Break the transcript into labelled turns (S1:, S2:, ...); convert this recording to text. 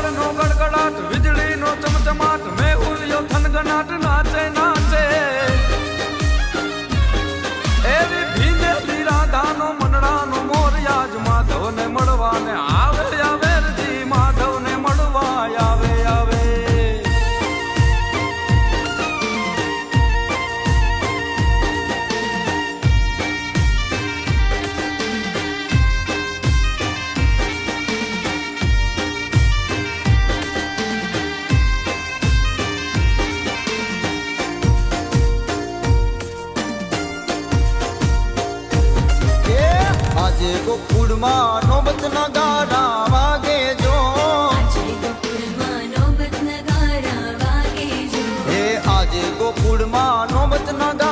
S1: નો ગડગડાટ વીજળી નો ચમચમાટ મેહુલિયો થનગનાટ નાચે નાચે એવી ભીંજેલી રાધાનો મનડાનો મોરયાજ માધવને મળવાને આવે આવે જી માધવને મળવા આવે આવે આજે ગોકુળમાં નોબત નગારા વાગે જો હે આજે ગોકુળમાં નોબત નગારા